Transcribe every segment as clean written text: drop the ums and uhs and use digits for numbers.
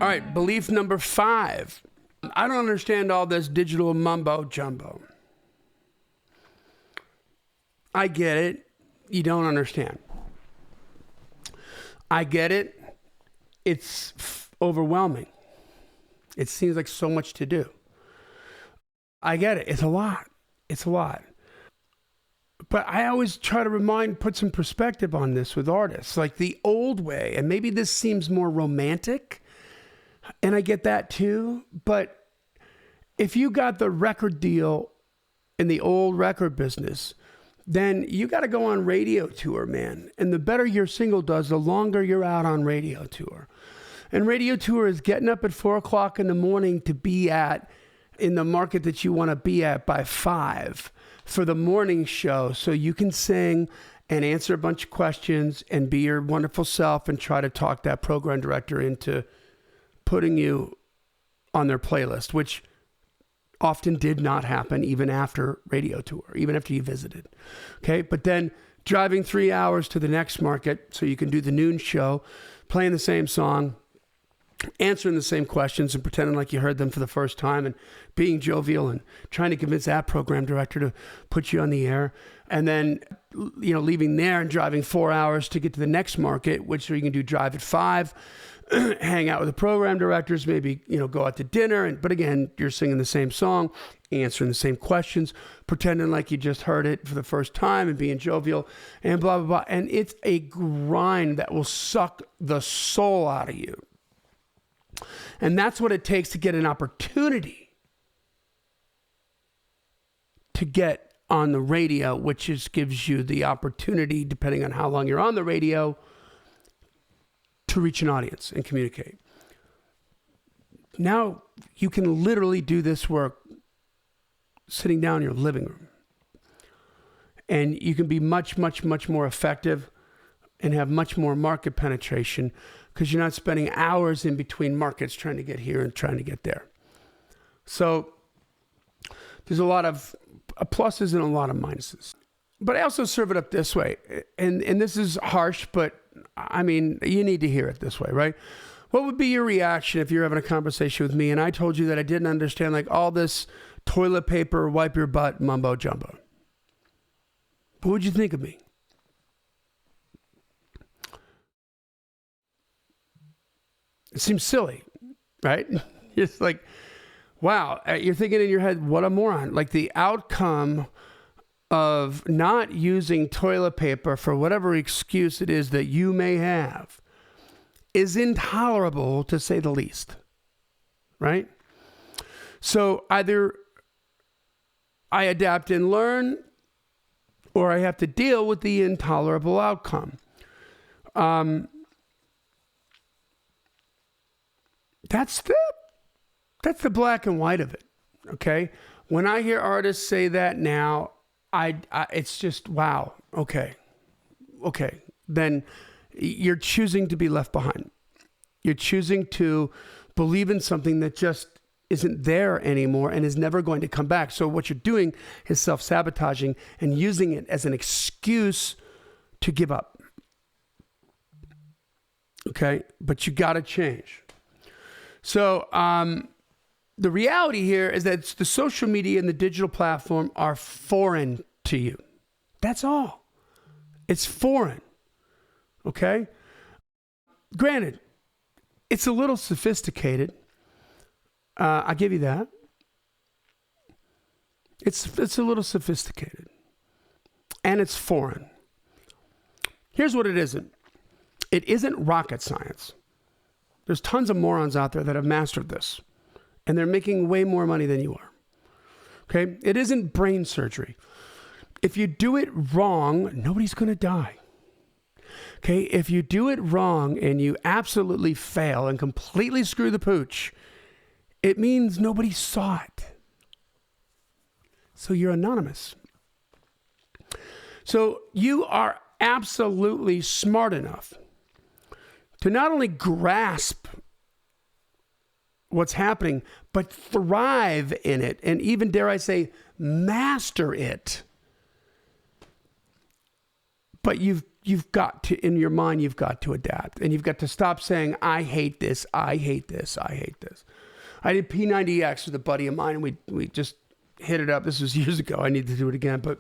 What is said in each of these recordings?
All right, belief number 5. I don't understand all this digital mumbo jumbo. I get it. You don't understand. I get it. It's overwhelming. It seems like so much to do. I get it. It's a lot. It's a lot. But I always try to put some perspective on this with artists, like the old way. And maybe this seems more romantic, and I get that too. But if you got the record deal in the old record business, then you got to go on radio tour, man. And the better your single does, the longer you're out on radio tour. And radio tour is getting up at 4 o'clock in the morning to be in the market that you want to be at by 5 for the morning show, so you can sing and answer a bunch of questions and be your wonderful self and try to talk that program director into putting you on their playlist, which often did not happen even after radio tour, even after you visited. Okay, but then driving 3 hours to the next market so you can do the noon show, playing the same song, answering the same questions and pretending like you heard them for the first time and being jovial and trying to convince that program director to put you on the air. And then, leaving there and driving 4 hours to get to the next market, which you can do drive at 5, hang out with the program directors, maybe, go out to dinner. But again, you're singing the same song, answering the same questions, pretending like you just heard it for the first time and being jovial and blah, blah, blah. And it's a grind that will suck the soul out of you. And that's what it takes to get an opportunity to get on the radio, which gives you the opportunity, depending on how long you're on the radio, to reach an audience and communicate. Now you can literally do this work sitting down in your living room. And you can be much, much, much more effective and have much more market penetration because you're not spending hours in between markets trying to get here and trying to get there. So there's a lot of pluses and a lot of minuses. But I also serve it up this way. And this is harsh, but I mean, you need to hear it this way, right? What would be your reaction if you're having a conversation with me and I told you that I didn't understand like all this toilet paper, wipe your butt, mumbo jumbo? What would you think of me? It seems silly, right? It's like, wow, you're thinking in your head, what a moron. Like the outcome of not using toilet paper for whatever excuse it is that you may have is intolerable, to say the least, right? So either I adapt and learn, or I have to deal with the intolerable outcome. That's the black and white of it, okay? When I hear artists say that now, it's just, wow, okay. Then you're choosing to be left behind. You're choosing to believe in something that just isn't there anymore and is never going to come back. So what you're doing is self-sabotaging and using it as an excuse to give up. Okay? But you got to change. So the reality here is that the social media and the digital platform are foreign to you. That's all. It's foreign. Okay? Granted, it's a little sophisticated. I'll give you that. It's a little sophisticated. And it's foreign. Here's what it isn't. It isn't rocket science. There's tons of morons out there that have mastered this. And they're making way more money than you are. Okay? It isn't brain surgery. If you do it wrong, nobody's going to die. Okay? If you do it wrong and you absolutely fail and completely screw the pooch, it means nobody saw it. So you're anonymous. So you are absolutely smart enough to not only grasp what's happening, but thrive in it, and even, dare I say, master it. But you've you've got to, in your mind, you've got to adapt, and you've got to stop saying, I hate this, I hate this, I hate this. I did P90X with a buddy of mine, and we just hit it up. This was years ago. I need to do it again, but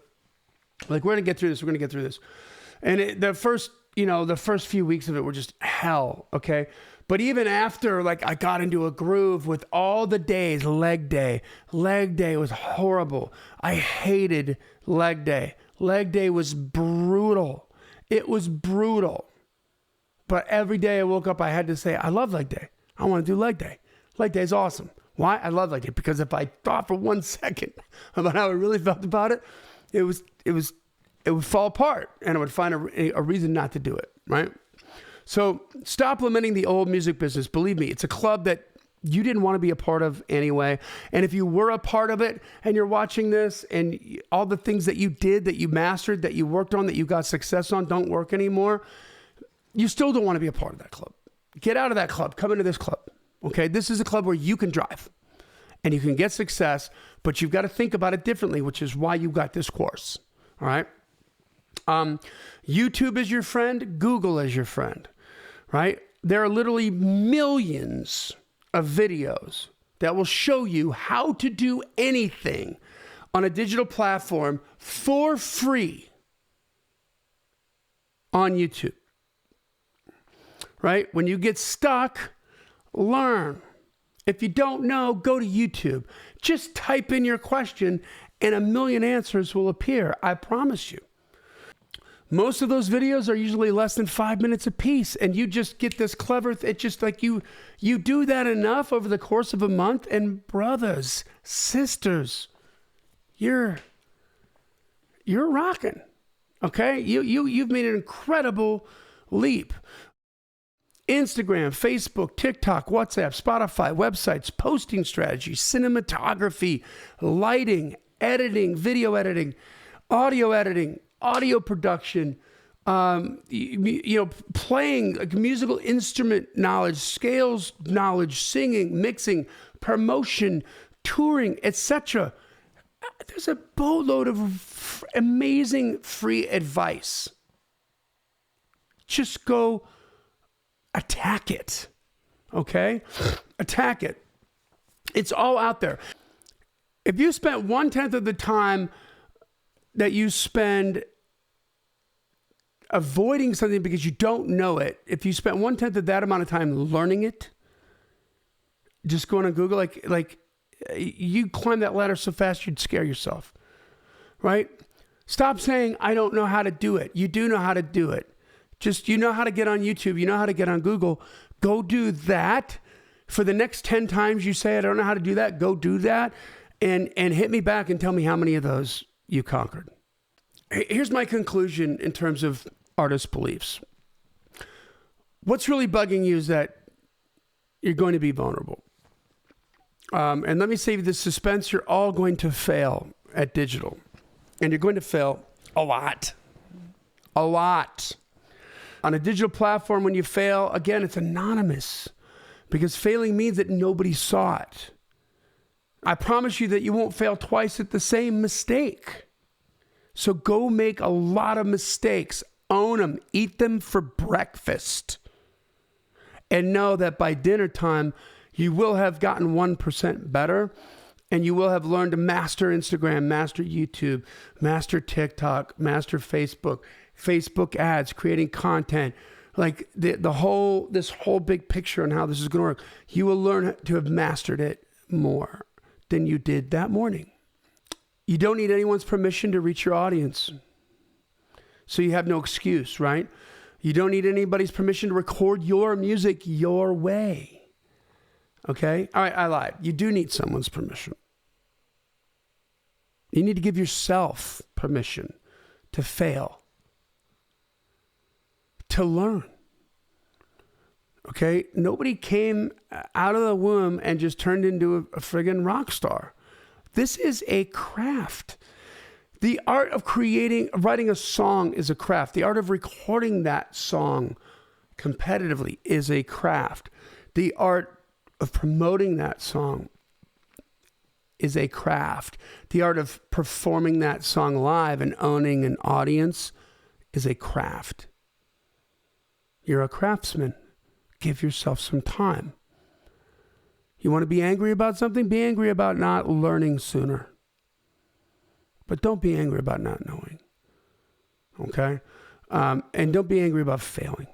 like, we're going to get through this. We're going to get through this. And the first few weeks of it were just hell. Okay. But even after, like, I got into a groove with all the days, leg day was horrible. I hated leg day. Leg day was brutal. It was brutal. But every day I woke up, I had to say, I love leg day. I want to do leg day. Leg day is awesome. Why? I love leg day because if I thought for 1 second about how I really felt about it, it would fall apart, and I would find a reason not to do it, right? So stop lamenting the old music business. Believe me, it's a club that you didn't want to be a part of anyway. And if you were a part of it and you're watching this and all the things that you did, that you mastered, that you worked on, that you got success on don't work anymore, you still don't want to be a part of that club. Get out of that club. Come into this club. Okay? This is a club where you can drive and you can get success, but you've got to think about it differently, which is why you got this course. All right? YouTube is your friend. Google is your friend, right? There are literally millions of videos that will show you how to do anything on a digital platform for free on YouTube, right? When you get stuck, learn. If you don't know, go to YouTube. Just type in your question and a million answers will appear. I promise you. Most of those videos are usually less than 5 minutes a piece, and you just get this clever, it's just like you do that enough over the course of a month, and brothers, sisters, you're rocking, okay? You've made an incredible leap. Instagram, Facebook, TikTok, WhatsApp, Spotify, websites, posting strategies, cinematography, lighting, editing, video editing, audio production, playing, like, musical instrument knowledge, scales knowledge, singing, mixing, promotion, touring, etc. There's a boatload of amazing free advice. Just go attack it. Okay? Attack it. It's all out there. If you spent 1/10 of the time that you spend avoiding something because you don't know it, if you spent 1/10 of that amount of time learning it, just going on Google, like you climb that ladder so fast you'd scare yourself, right? Stop saying, I don't know how to do it. You do know how to do it. Just, you know how to get on YouTube. You know how to get on Google. Go do that. For the next 10 times you say, I don't know how to do that, go do that. And hit me back and tell me how many of those you conquered. Here's my conclusion in terms of artist beliefs. What's really bugging you is that you're going to be vulnerable. And let me save you the suspense. You're all going to fail at digital. And you're going to fail a lot. A lot. On a digital platform, when you fail, again, it's anonymous. Because failing means that nobody saw it. I promise you that you won't fail twice at the same mistake. So go make a lot of mistakes. Own them. Eat them for breakfast. And know that by dinner time, you will have gotten 1% better. And you will have learned to master Instagram, master YouTube, master TikTok, master Facebook, Facebook ads, creating content. Like this whole big picture on how this is going to work. You will learn to have mastered it more than you did that morning. You don't need anyone's permission to reach your audience. So you have no excuse, right? You don't need anybody's permission to record your music your way. Okay? All right, I lied. You do need someone's permission. You need to give yourself permission to fail, to learn. Okay? Nobody came out of the womb and just turned into a friggin' rock star. This is a craft. The art of writing a song is a craft. The art of recording that song competitively is a craft. The art of promoting that song is a craft. The art of performing that song live and owning an audience is a craft. You're a craftsman. Give yourself some time. You want to be angry about something? Be angry about not learning sooner. But don't be angry about not knowing. Okay? And don't be angry about failing.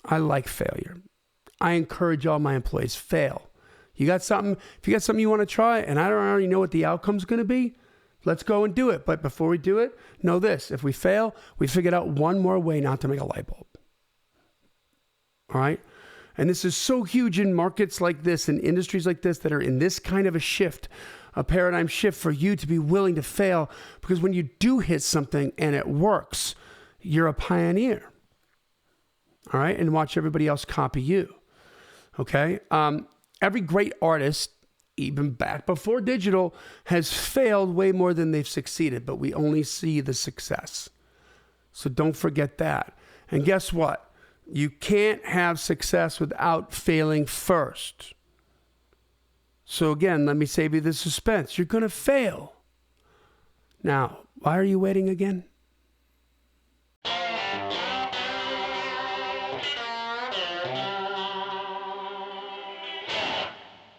I like failure. I encourage all my employees, fail. If you got something you want to try, and I don't already know what the outcome's going to be, let's go and do it. But before we do it, know this. If we fail, we figured out one more way not to make a light bulb. All right? And this is so huge in markets like this, in industries like this that are in this kind of a shift, a paradigm shift for you to be willing to fail. Because when you do hit something and it works, you're a pioneer. All right? And watch everybody else copy you. Okay? Every great artist, even back before digital, has failed way more than they've succeeded, but we only see the success. So don't forget that. And guess what? You can't have success without failing first. So again, let me save you the suspense. You're going to fail. Now, why are you waiting again?